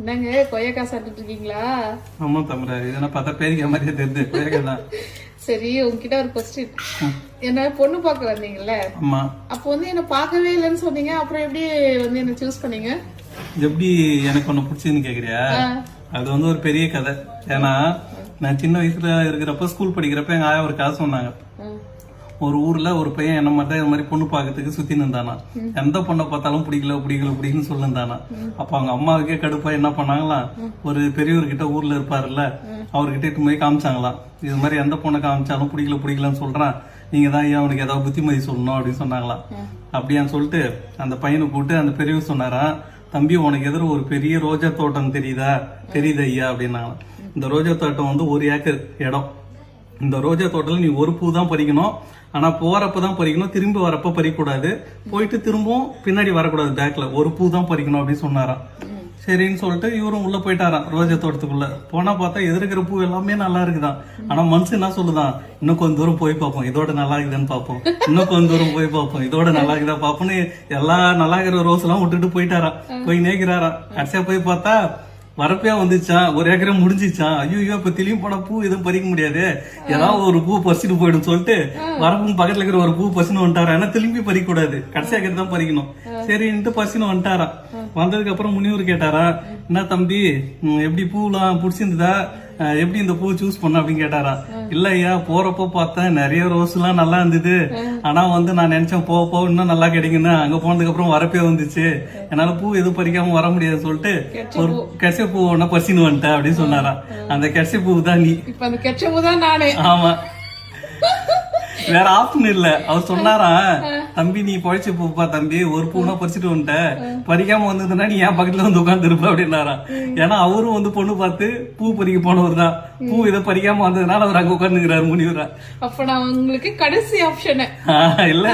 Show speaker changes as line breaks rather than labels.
என்னங்க கொய்யாக்காய் சாப்பிட்டு இருக்கீங்களா?
ஆமா தம்பி, இதெல்லாம் பார்த்தா பேரிக்க மாதிரியே தெரியுது. கொய்யாக்காய் தான்.
சரி, உங்ககிட்ட ஒரு கொஸ்டின். என்ன பொண்ணு பார்க்க வந்தீங்கல்ல?
ஆமா.
அப்போ வந்து என்ன பார்க்கவே இல்லைன்னு சொன்னீங்க, அப்புறம் எப்படி வந்து என்ன சூஸ் பண்ணீங்க?
எப்படி எனக்கு ஒண்ணு பிடிச்சதுன்னு கேக்குறியா? அது வந்து ஒரு பெரிய கதை. ஏன்னா நான் சின்ன வயசுல இருக்கிறப்ப ஸ்கூல் படிக்கிறப்ப எங்க ஆயா ஒரு கதை சொன்னாங்க. ஒரு ஊர்ல ஒரு பையன் என்ன மாதிரி இது மாதிரி பொண்ணு பாக்கிறதுக்கு சுத்தி நின்றானா. எந்த பொண்ணை பார்த்தாலும் பிடிக்கலன்னு சொல்லிருந்தானா. அப்ப அவங்க அம்மாவுக்கே கடுப்பா என்ன பண்ணாங்களாம், ஒரு பெரியவர்கிட்ட ஊர்ல இருப்பாருல்ல, அவர்கிட்ட இட்டு போய் காமிச்சாங்களாம். இது மாதிரி எந்த பொண்ணை காமிச்சாலும் பிடிக்கலன்னு சொல்றான், நீங்க தான் ஐயா அவனுக்கு ஏதாவது புத்திமதி சொல்லணும் அப்படின்னு சொன்னாங்களாம். அப்படியான்னு சொல்லிட்டு அந்த பையனை கூப்பிட்டு அந்த பெரியவர் சொன்னாரா, தம்பி உனக்கு எதிர ஒரு பெரிய ரோஜா தோட்டம் தெரியுது ஐயா அப்படின்னாங்களாம். இந்த ரோஜா தோட்டம் வந்து 1 ஏக்கர் இடம். இந்த ரோஜா தோட்டத்துல நீ ஒரு பூ தான் பறிக்கணும், ஆனா போறப்பதான் பறிக்கணும், திரும்பி வரப்ப பறிக்கூடாது, போயிட்டு திரும்பவும் பின்னாடி வரக்கூடாது, பேக்ல ஒரு பூ தான் பறிக்கணும் அப்படின்னு சொன்னாராம். சரின்னு சொல்லிட்டு இவரும் உள்ள போயிட்டாராம் ரோஜா தோட்டத்துக்குள்ள. போனா பார்த்தா எதிர்க்கிற பூ எல்லாமே நல்லா இருக்குதான். ஆனா மனசு என்ன சொல்லுதான், இன்னும் கொஞ்சம் தூரம் போய் பார்ப்போம், இதோட நல்லா இருக்குதான்னு பார்ப்போம், இன்னும் கொஞ்சம் தூரம் போய் பார்ப்போம், இதோட நல்லா இருக்குதா பார்ப்போம்னு எல்லா நல்லா இருக்கிற ரோஸ் எல்லாம் விட்டுட்டு போயிட்டாராம். போய் நேக்கிறாராம். கடைசியா போய் பார்த்தா வரப்பையா வந்துச்சான், 1 ஏக்கரை முடிஞ்சிச்சான். ஐயோ இப்ப திரும்பி போன பூ எதுவும் பறிக்க முடியாது, ஏதாவது ஒரு பூ பறிச்சுட்டு போயிடும் சொல்லிட்டு வரப்பும் பக்கத்துல இருக்கிற ஒரு பூ பறிச்சுன்னு வந்துட்டாரா. ஏன்னா திரும்பி பறிக்க கூடாது, கடைசியா தான் பறிக்கணும். சரின்ட்டு பறிச்சுன்னு வந்துட்டாரா. வந்ததுக்கு அப்புறம் முனிவர் கேட்டாரா, என்ன தம்பி எப்படி பூலாம் பிடிச்சிருந்ததா, எப்படி இந்த பூ சூஸ் பண்ண அப்படின்னு கேட்டாரா. இல்ல ஐயா, போறப்போ பார்த்தேன் நிறைய ரோஸ் எல்லாம் நல்லா இருந்தது, ஆனா வந்து நான் நினைச்சேன் போக இன்னும் நல்லா கிடைக்குன்னு, அங்க போனதுக்கு அப்புறம் வரப்பே வந்துச்சு, என்னால பூ எதுவும் பறிக்காம வர முடியாதுன்னு சொல்லிட்டு ஒரு கெச்ச பூ ஒன்னா பறிச்சுன்னு வந்துட்டேன் அப்படின்னு சொன்னாரா. அந்த கெச்ச பூ தான் நீ.
இப்ப அந்த கெச்ச பூ தான் நானே.
ஆமா, வேற ஆப்ஷன் இல்ல. அவர் சொன்னாரா, தம்பி நீ பழிச்சு பூப்பா தம்பி, ஒரு பூனா பறிச்சுட்டு வந்துட்ட, பறிக்காம வந்ததுன்னா நீ என் பக்கத்துல வந்து உட்கார்ந்து இருப்ப அப்படின்னாரா. ஏன்னா அவரும் வந்து பொண்ணு பார்த்து பூ பறிக்க போனவர் தான். பூ இதை பறிக்காம வந்ததுனால அவர் அங்க உட்கார்ந்துக்கிறாரு முனிவரா.
அப்ப நான் உங்களுக்கு கடைசி ஆப்ஷன்
இல்ல